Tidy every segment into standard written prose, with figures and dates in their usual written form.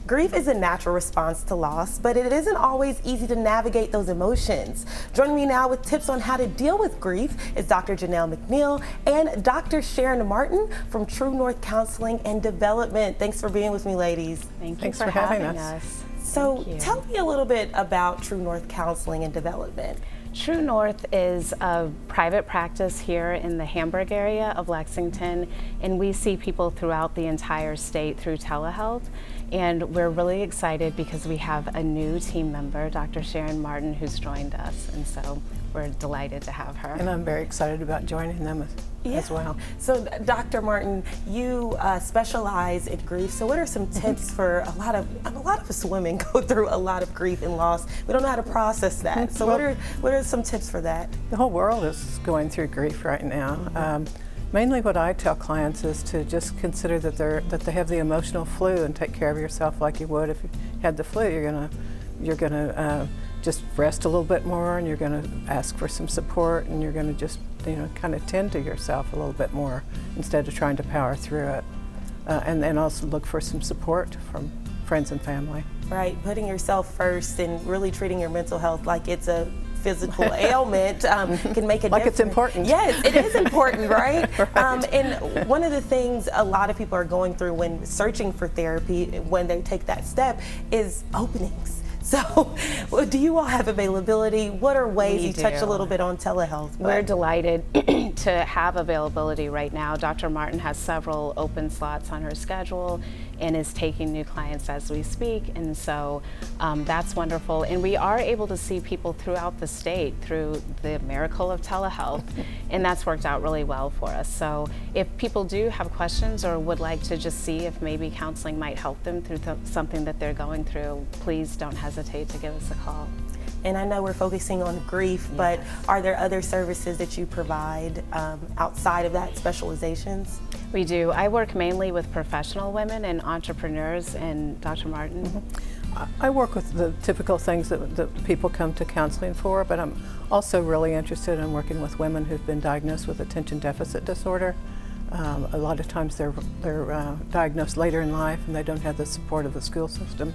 Grief is a natural response to loss, but it isn't always easy to navigate those emotions. Joining me now with tips on how to deal with grief is Dr. Janelle McNeil and Dr. Sharon Martin from True North Counseling and Development. Thanks for being with me, ladies. Thanks for having us. So tell me a little bit about True North Counseling and Development. True North is a private practice here in the Hamburg area of Lexington, and we see people throughout the entire state through telehealth. And we're really excited because we have a new team member, Dr. Sharon Martin, who's joined us, and so we're delighted to have her. And I'm very excited about joining them as well. So Dr. Martin, you specialize in grief. So what are some tips for a lot of us women go through a lot of grief and loss. We don't know how to process that. So what are some tips for that? The whole world is going through grief right now. Mainly what I tell clients is to just consider that they have the emotional flu and take care of yourself like you would if you had the flu. You're gonna just rest a little bit more, and you're gonna ask for some support, and you're gonna just kind of tend to yourself a little bit more instead of trying to power through it. And then also look for some support from friends and family. Right, putting yourself first and really treating your mental health like it's a physical ailment can make a difference. Like it's important. Yes, it is important, right? Right. And one of the things a lot of people are going through when searching for therapy, when they take that step, is openings. So do you all have availability? What are ways you touch a little bit on telehealth? We're delighted to have availability right now. Dr. Martin has several open slots on her schedule and is taking new clients as we speak, and so that's wonderful. And we are able to see people throughout the state through the miracle of telehealth, and that's worked out really well for us. So if people do have questions or would like to just see if maybe counseling might help them through something that they're going through, please don't hesitate to give us a call. And I know we're focusing on grief, but are there other services that you provide outside of that, specializations? We do. I work mainly with professional women and entrepreneurs, and Dr. Martin? I work with the typical things that people come to counseling for, but I'm also really interested in working with women who've been diagnosed with attention deficit disorder. A lot of times they're diagnosed later in life and they don't have the support of the school system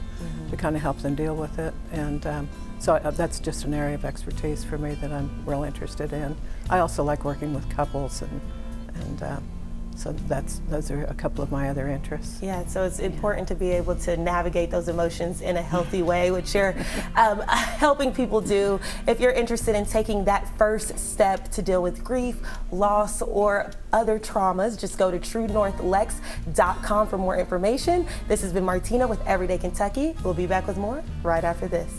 to kind of help them deal with it. And so that's just an area of expertise for me that I'm real interested in. I also like working with couples, and so those are a couple of my other interests. Yeah, so it's important to be able to navigate those emotions in a healthy way, which you're helping people do. If you're interested in taking that first step to deal with grief, loss, or other traumas, just go to truenorthlex.com for more information. This has been Martina with Everyday Kentucky. We'll be back with more right after this.